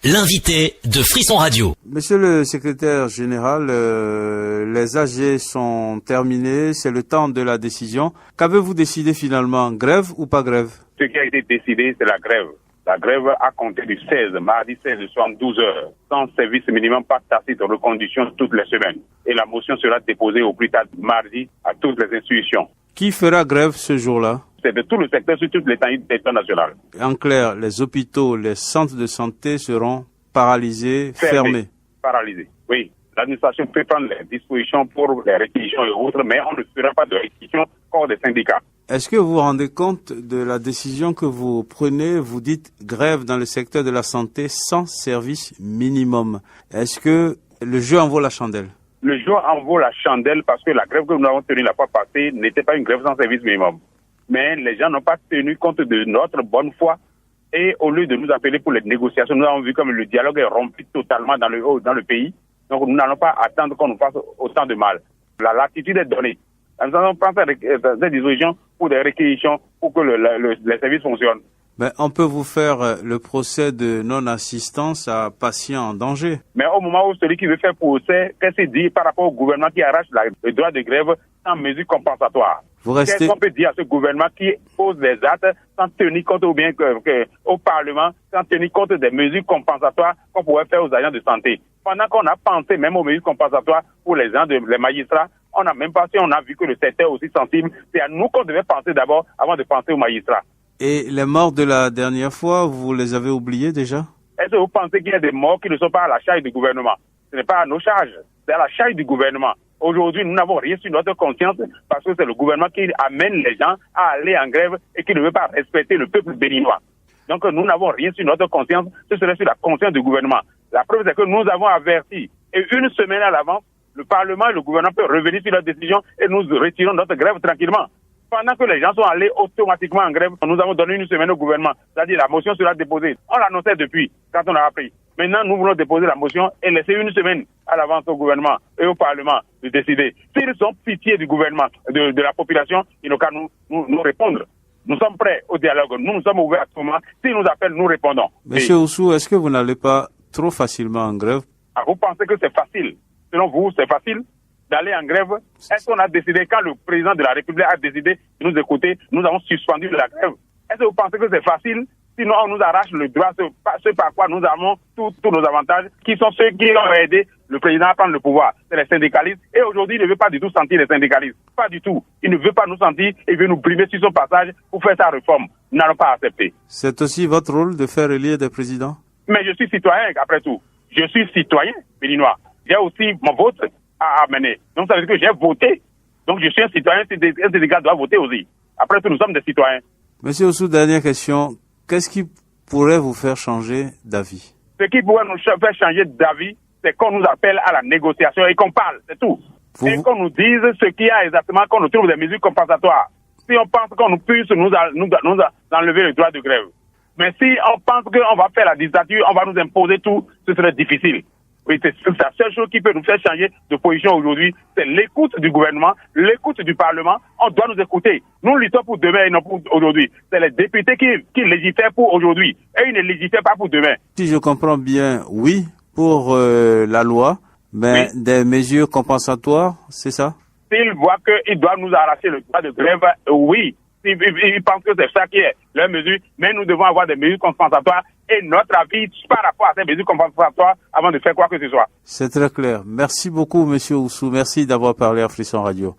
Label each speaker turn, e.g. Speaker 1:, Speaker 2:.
Speaker 1: L'invité de Frisson Radio.
Speaker 2: Monsieur le secrétaire général, les AG sont terminés, c'est le temps de la décision. Qu'avez-vous décidé finalement, grève ou pas grève?
Speaker 3: Ce qui a été décidé, c'est la grève. La grève a compté du 16, mardi 16 de 72 heures, sans service minimum, pas tacite de reconduction toutes les semaines. Et la motion sera déposée au plus tard mardi à toutes les institutions.
Speaker 2: Qui fera grève ce jour-là?
Speaker 3: C'est de tout le secteur sur toute l'étendue du territoire national.
Speaker 2: En clair, les hôpitaux, les centres de santé seront paralysés, fermés.
Speaker 3: Paralysés, oui. L'administration peut prendre les dispositions pour les réquisitions et autres, mais on ne fera pas de réquisitions hors des syndicats.
Speaker 2: Est-ce que vous vous rendez compte de la décision que vous prenez? Vous dites grève dans le secteur de la santé sans service minimum. Est-ce que le jeu en vaut la chandelle?
Speaker 3: Le jeu en vaut la chandelle parce que la grève que nous avons tenue la fois passée n'était pas une grève sans service minimum. Mais les gens n'ont pas tenu compte de notre bonne foi. Et au lieu de nous appeler pour les négociations, nous avons vu comme le dialogue est rompu totalement dans le pays. Donc nous n'allons pas attendre qu'on nous fasse autant de mal. L'attitude est donnée. Nous allons prendre des dispositions pour des réquisitions pour que les services fonctionnent.
Speaker 2: Ben, on peut vous faire le procès de non-assistance à patients en danger.
Speaker 3: Mais au moment où celui qui veut faire procès, qu'est-ce qu'il dit par rapport au gouvernement qui arrache le droit de grève sans mesure compensatoire? Qu'est-ce qu'on peut dire à ce gouvernement qui pose des actes sans tenir compte ou bien au Parlement, sans tenir compte des mesures compensatoires qu'on pourrait faire aux agents de santé? Pendant qu'on a pensé même aux mesures compensatoires pour les magistrats, on n'a même pas, si on a vu que le secteur est aussi sensible, c'est à nous qu'on devait penser d'abord avant de penser aux magistrats.
Speaker 2: Et les morts de la dernière fois, vous les avez oubliés déjà?
Speaker 3: Est-ce que vous pensez qu'il y a des morts qui ne sont pas à la charge du gouvernement? Ce n'est pas à nos charges, c'est à la charge du gouvernement. Aujourd'hui, nous n'avons rien sur notre conscience parce que c'est le gouvernement qui amène les gens à aller en grève et qui ne veut pas respecter le peuple béninois. Donc nous n'avons rien sur notre conscience, ce serait sur la conscience du gouvernement. La preuve, c'est que nous avons averti. Et une semaine à l'avance, le Parlement et le gouvernement peuvent revenir sur leur décision et nous retirons notre grève tranquillement. Pendant que les gens sont allés automatiquement en grève, nous avons donné une semaine au gouvernement. C'est-à-dire la motion sera déposée. On l'annonçait depuis, quand on a appris. Maintenant, nous voulons déposer la motion et laisser une semaine à l'avance au gouvernement et au Parlement de décider. S'ils sont pitié du gouvernement, de la population, ils n'ont qu'à nous répondre. Nous sommes prêts au dialogue. Nous sommes ouverts à tout moment. S'ils nous appellent, nous répondons.
Speaker 2: Monsieur Oussou, est-ce que vous n'allez pas trop facilement en grève?
Speaker 3: Vous pensez que c'est facile? Selon vous, c'est facile d'aller en grève? Est-ce qu'on a décidé, quand le président de la République a décidé de nous écouter, nous avons suspendu la grève? Est-ce que vous pensez que c'est facile? Sinon, on nous arrache le droit, ce par quoi nous avons tous nos avantages, qui sont ceux qui ont aidé le président à prendre le pouvoir. C'est les syndicalistes. Et aujourd'hui, il ne veut pas du tout sentir les syndicalistes. Pas du tout. Il ne veut pas nous sentir, il veut nous brimer sur son passage pour faire sa réforme. Nous n'allons pas accepter.
Speaker 2: C'est aussi votre rôle de faire élire des présidents?
Speaker 3: Mais je suis citoyen, après tout. Je suis citoyen béninois. J'ai aussi mon vote à mener. Donc ça veut dire que j'ai voté. Donc je suis un citoyen, un syndicat doit voter aussi. Après tout, nous sommes des citoyens.
Speaker 2: Monsieur Oussou, dernière question. Qu'est-ce qui pourrait vous faire changer d'avis?
Speaker 3: Ce qui pourrait nous faire changer d'avis, c'est qu'on nous appelle à la négociation et qu'on parle, c'est tout. Et qu'on nous dise ce qu'il y a exactement, qu'on nous trouve des mesures compensatoires. Si on pense qu'on puisse nous enlever le droit de grève. Mais si on pense qu'on va faire la dictature, on va nous imposer tout, ce serait difficile. Oui, c'est la seule chose qui peut nous faire changer de position aujourd'hui, c'est l'écoute du gouvernement, l'écoute du Parlement. On doit nous écouter. Nous luttons pour demain et non pour aujourd'hui. C'est les députés qui légifèrent pour aujourd'hui et ils ne légifèrent pas pour demain.
Speaker 2: Si je comprends bien, oui, pour la loi, mais oui, des mesures compensatoires, c'est ça?
Speaker 3: S'ils voient qu'ils doivent nous arracher le droit de grève, oui. Ils pensent que c'est ça qui est leur mesure, mais nous devons avoir des mesures compensatoires et notre avis par rapport à ces mesures compensatoires avant de faire quoi que ce soit.
Speaker 2: C'est très clair. Merci beaucoup, Monsieur Oussou. Merci d'avoir parlé à Frisson Radio.